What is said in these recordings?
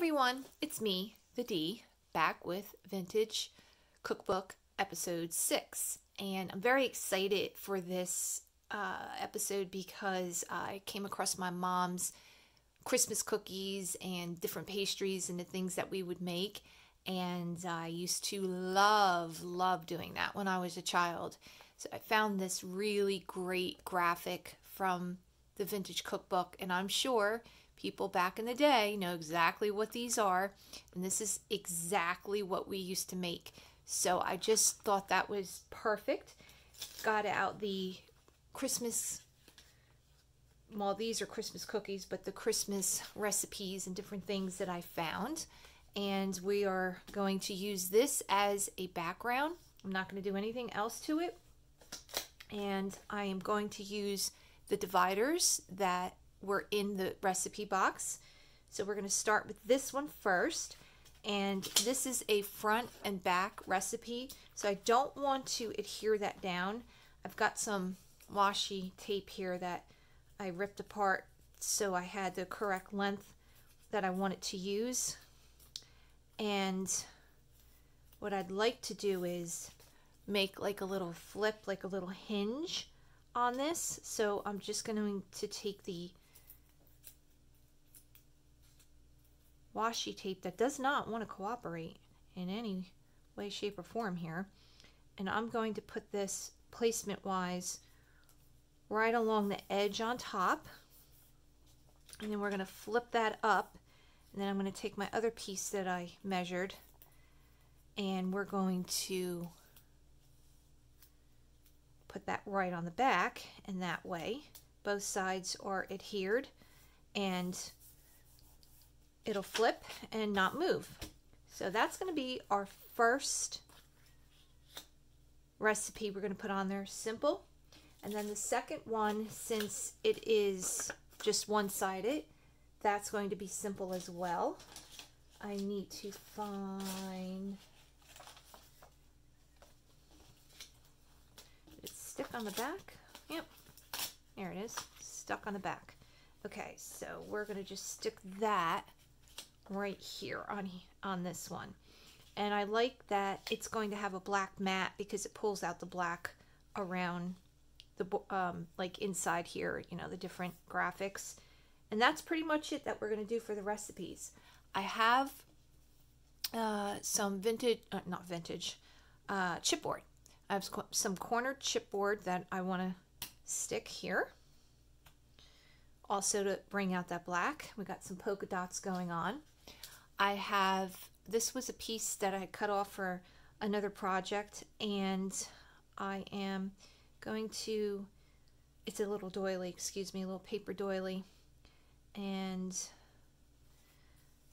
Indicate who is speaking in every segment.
Speaker 1: everyone, it's me, the D, back with Vintage Cookbook episode 6. And I'm very excited for this episode because I came across my mom's Christmas cookies and different pastries and the things that we would make. And I used to love doing that when I was a child. So I found this really great graphic from the Vintage Cookbook, and I'm sure people back in the day know exactly what these are, and this is exactly what we used to make. So I just thought that was perfect. Got out the Christmas, well, these are Christmas cookies, but the Christmas recipes and different things that I found, and we are going to use this as a background. I'm not going to do anything else to it, and I am going to use the dividers that were in the recipe box. So we're going to start with this one first, and this is a front and back recipe, so I don't want to adhere that down. I've got some washi tape here that I ripped apart so I had the correct length that I wanted to use. And what I'd like to do is make like a little flip, like a little hinge on this. So I'm just going to take the washi tape that does not want to cooperate in any way, shape, or form here, and I'm going to put this placement wise right along the edge on top, and then we're going to flip that up, and then I'm going to take my other piece that I measured, and we're going to put that right on the back, and that way both sides are adhered and it'll flip and not move. So that's going to be our first recipe we're going to put on there, simple. And then the second one, since it is just one-sided, that's going to be simple as well. I need to find, did it stick on the back? Yep, there it is, stuck on the back. Okay, so we're going to just stick that right here on this one, and I like that it's going to have a black mat because it pulls out the black around the like inside here, you know, the different graphics. And that's pretty much it that we're going to do for the recipes. I have some vintage, not vintage, chipboard. I have some cornered chipboard that I want to stick here also to bring out that black. We got some polka dots going on. I have, this was a piece that I cut off for another project, and I am going to, it's a little doily, excuse me, a little paper doily, and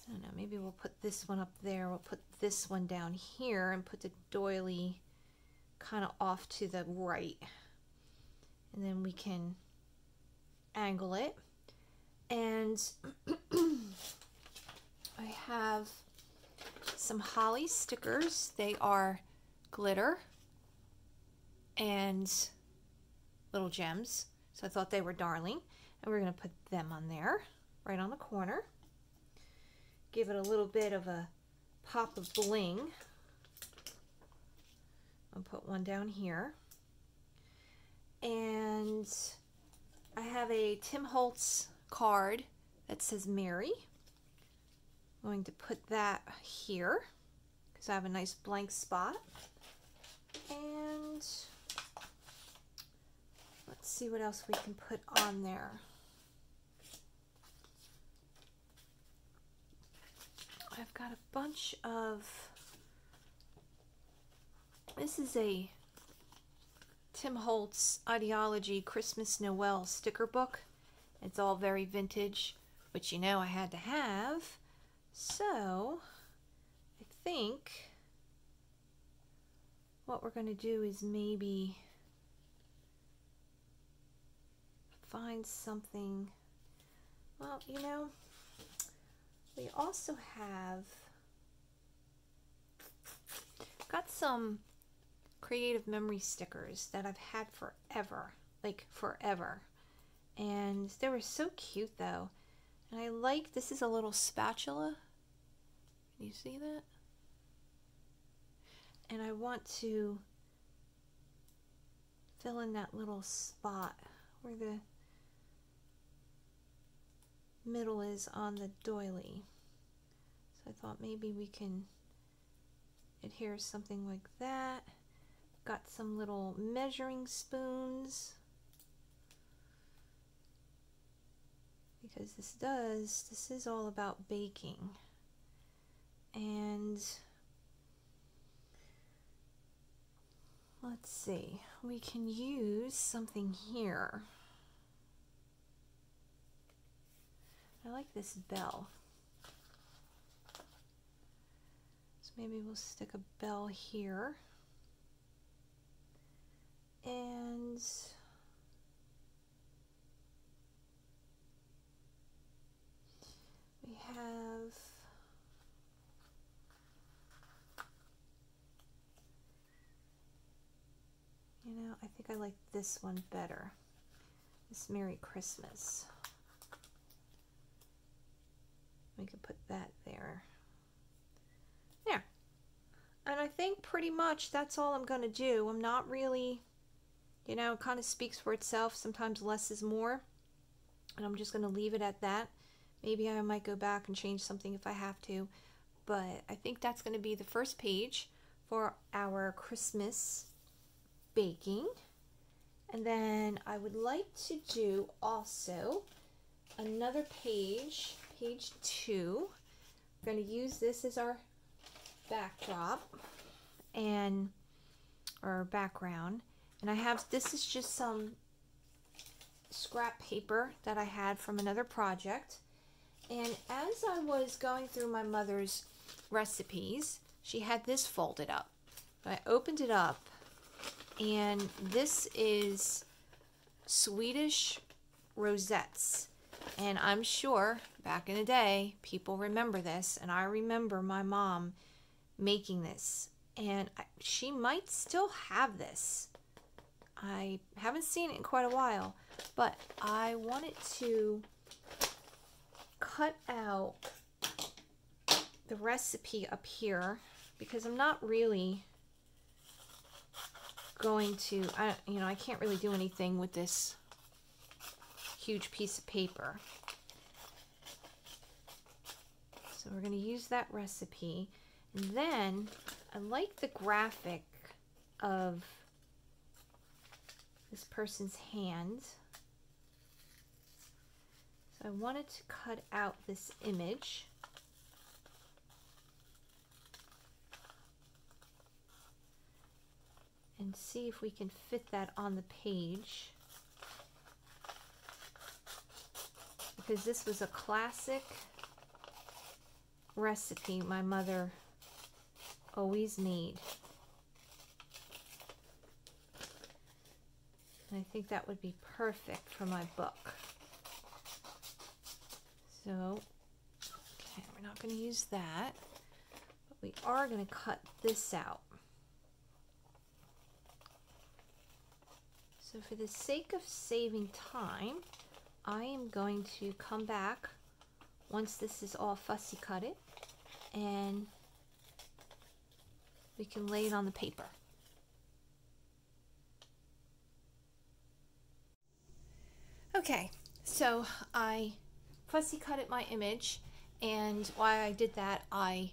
Speaker 1: I don't know, maybe we'll put this one up there, we'll put this one down here and put the doily kind of off to the right, and then we can angle it. And I have some holly stickers. They are glitter and little gems, so I thought they were darling, and we're going to put them on there right on the corner, give it a little bit of a pop of bling. I'll put one down here, and I have a Tim Holtz card that says Mary. I'm going to put that here because I have a nice blank spot. And let's see what else we can put on there. I've got a bunch of, this is a Tim Holtz Ideology Christmas Noel sticker book. It's all very vintage, which you know I had to have. So I think what we're going to do is maybe find something. Well, you know, we also have got some creative memory stickers that I've had forever, like forever. And they were so cute though. And I like, this is a little spatula Can you see that? And I want to fill in that little spot where the middle is on the doily. So I thought maybe we can adhere something like that. Got some little measuring spoons, because this is all about baking. And let's see, we can use something here. I like this bell. So maybe we'll stick a bell here. And we have I think I like this one better. This Merry Christmas. We could put that there. Yeah. And I think pretty much that's all I'm going to do. I'm not really, it kind of speaks for itself. Sometimes less is more. And I'm just going to leave it at that. Maybe I might go back and change something if I have to. But I think that's going to be the first page for our Christmas baking. And then I would like to do also another page, page 2. I'm going to use this as our backdrop or background. And I have, this is just some scrap paper that I had from another project. And as I was going through my mother's recipes, she had this folded up. I opened it up, and this is Swedish rosettes. And I'm sure back in the day, people remember this, and I remember my mom making this. And she might still have this. I haven't seen it in quite a while, but I wanted to cut out the recipe up here because I'm not really going to, I can't really do anything with this huge piece of paper. So we're going to use that recipe. And then I like the graphic of this person's hand. So I wanted to cut out this image. And see if we can fit that on the page. Because this was a classic recipe my mother always made. And I think that would be perfect for my book. So, okay, we're not going to use that, but we are going to cut this out. So for the sake of saving time, I am going to come back once this is all fussy cutted, and we can lay it on the paper. Okay, so I fussy cutted my image, and while I did that, I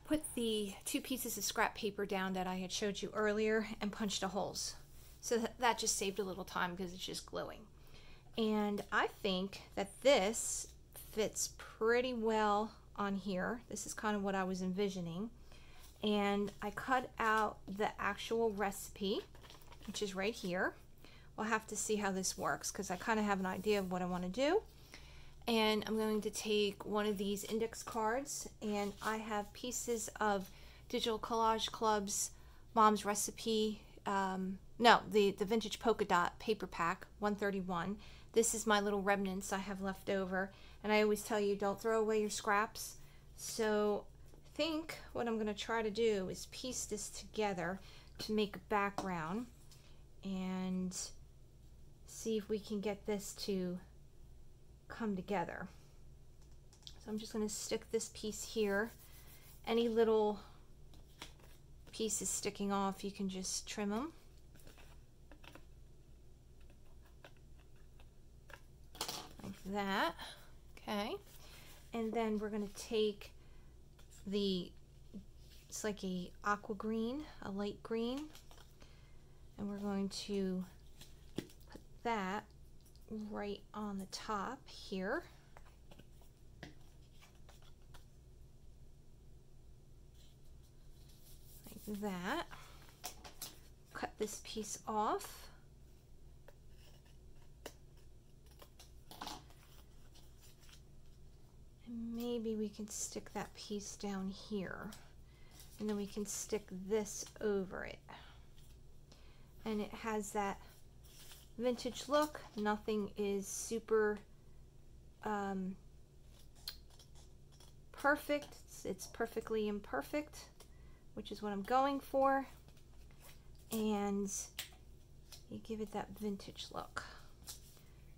Speaker 1: put the 2 pieces of scrap paper down that I had showed you earlier and punched the holes. So that just saved a little time because it's just gluing. And I think that this fits pretty well on here. This is kind of what I was envisioning. And I cut out the actual recipe, which is right here. We'll have to see how this works because I kind of have an idea of what I want to do. And I'm going to take one of these index cards, and I have pieces of Digital Collage Club's Mom's Recipe, the Vintage Polka Dot paper pack, 131. This is my little remnants I have left over, and I always tell you don't throw away your scraps. So I think what I'm going to try to do is piece this together to make a background and see if we can get this to come together. So I'm just going to stick this piece here, any little pieces sticking off, you can just trim them. Like that. Okay. And then we're going to take it's like a aqua green, a light green, and we're going to put that right on the top here. Like that. Cut this piece off. And maybe we can stick that piece down here. And then we can stick this over it. And it has that vintage look. Nothing is super perfect. It's perfectly imperfect, which is what I'm going for. And you give it that vintage look.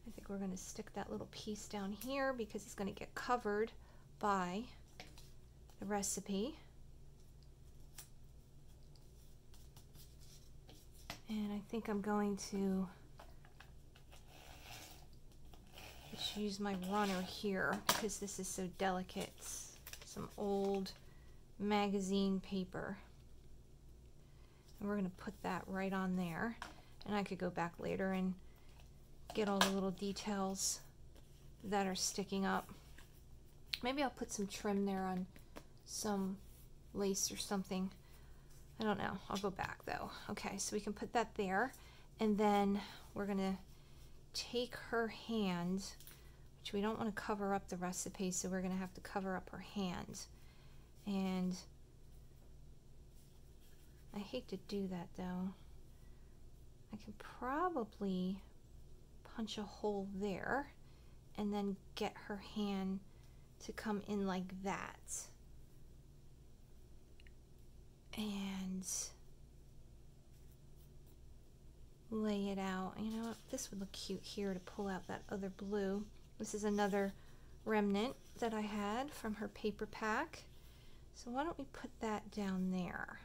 Speaker 1: I think we're going to stick that little piece down here because it's going to get covered by the recipe. And I think I'm going to just use my runner here because this is so delicate. It's some old magazine paper. And we're going to put that right on there. And I could go back later and get all the little details that are sticking up. Maybe I'll put some trim there on some lace or something. I don't know. I'll go back though. Okay, so we can put that there. And then we're going to take her hand, which we don't want to cover up the recipe, so we're going to have to cover up her hand. And I hate to do that though. I can probably punch a hole there and then get her hand to come in like that. And lay it out. You know what? This would look cute here to pull out that other blue. This is another remnant that I had from her paper pack. So why don't we put that down there?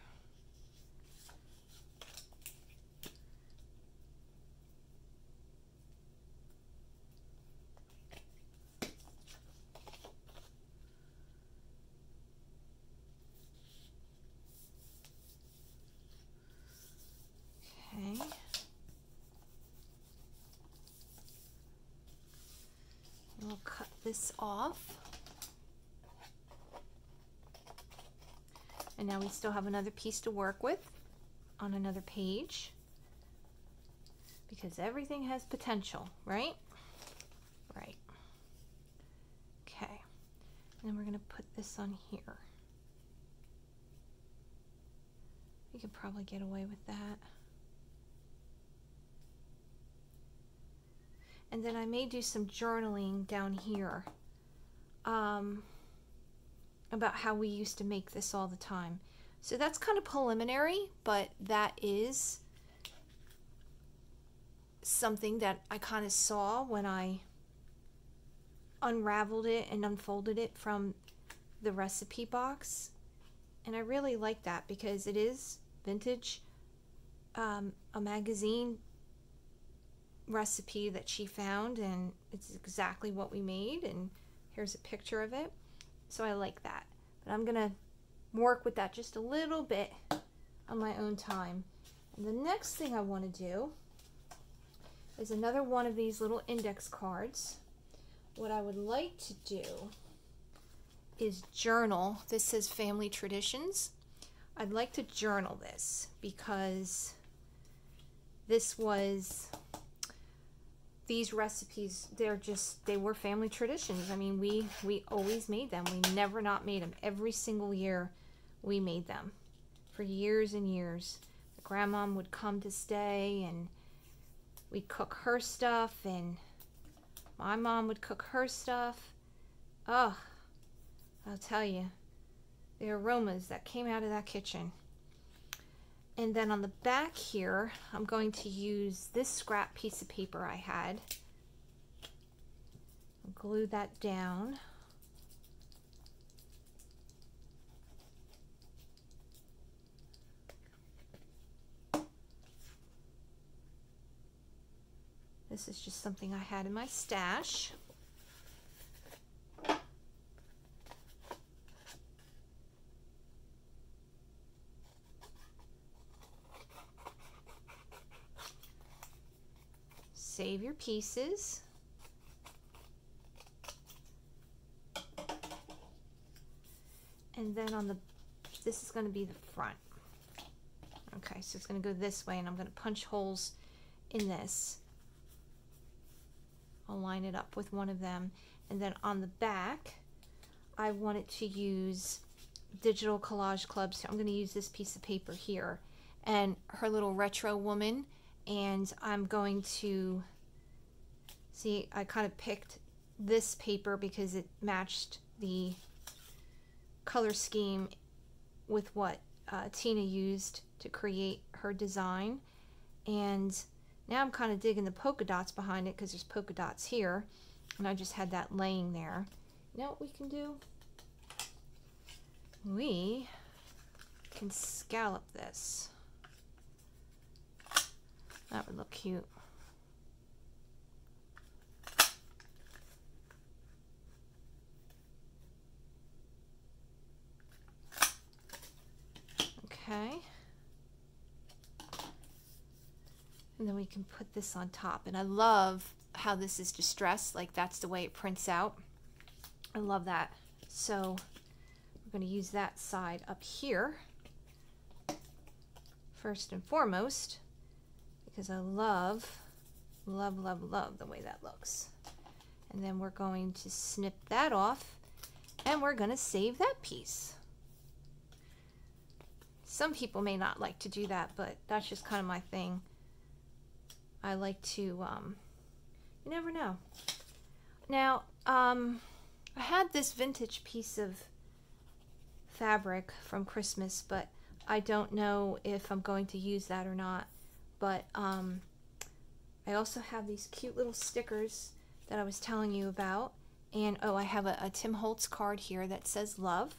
Speaker 1: Okay. We'll cut this off. And now we still have another piece to work with on another page, because everything has potential, right? Right. Okay. And then we're going to put this on here. We could probably get away with that. And then I may do some journaling down here about how we used to make this all the time. So that's kind of preliminary, but that is something that I kind of saw when I unraveled it and unfolded it from the recipe box. And I really like that because it is vintage, a magazine recipe that she found, and it's exactly what we made, and here's a picture of it. So I like that, but I'm gonna work with that just a little bit on my own time. And the next thing I want to do is another one of these little index cards. What I would like to do is journal. This says family traditions. I'd like to journal this because this was, these recipes, they were family traditions. I mean, we always made them. We never not made them. Every single year we made them for years and years. The grandmom would come to stay and we'd cook her stuff, and my mom would cook her stuff. Oh, I'll tell you, the aromas that came out of that kitchen. And then on the back here, I'm going to use this scrap piece of paper I had. Glue that down. This is just something I had in my stash. Save your pieces. And then on the, this is going to be the front. Okay, so it's going to go this way, and I'm going to punch holes in this. I'll line it up with one of them. And then on the back, I wanted to use Digital Collage Club, so I'm going to use this piece of paper here and her little retro woman, and I'm going to see, I kind of picked this paper because it matched the color scheme with what Tina used to create her design. And now I'm kind of digging the polka dots behind it because there's polka dots here, and I just had that laying there. You know what we can do? We can scallop this. That would look cute. Okay. And then we can put this on top. And I love how this is distressed, like that's the way it prints out. I love that. So we're going to use that side up here first and foremost, because I love the way that looks. And then we're going to snip that off, and we're going to save that piece. Some people may not like to do that, but that's just kind of my thing. I like to, you never know. Now, I had this vintage piece of fabric from Christmas, but I don't know if I'm going to use that or not. But I also have these cute little stickers that I was telling you about. And oh, I have a Tim Holtz card here that says love.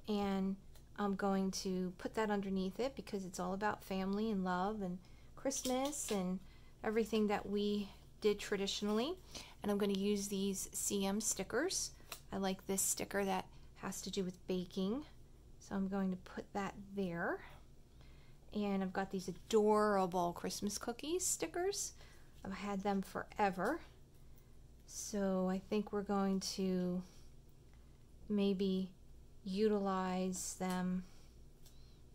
Speaker 1: And I'm going to put that underneath it because it's all about family and love and Christmas and everything that we did traditionally. And I'm going to use these CM stickers. I like this sticker that has to do with baking, so I'm going to put that there. And I've got these adorable Christmas cookies stickers. I've had them forever, so I think we're going to maybe utilize them,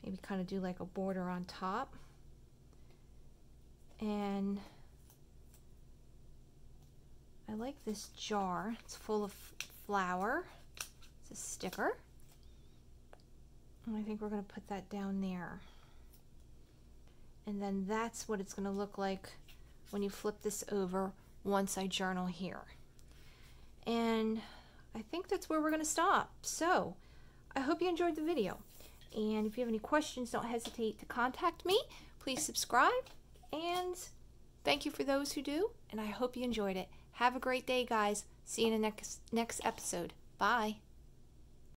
Speaker 1: maybe kind of do like a border on top. And I like this jar. It's full of flour. It's a sticker. And I think we're going to put that down there. And then that's what it's going to look like when you flip this over once I journal here. And I think that's where we're going to stop. So I hope you enjoyed the video. And if you have any questions, don't hesitate to contact me. Please subscribe. And thank you for those who do. And I hope you enjoyed it. Have a great day, guys. See you in the next episode. Bye.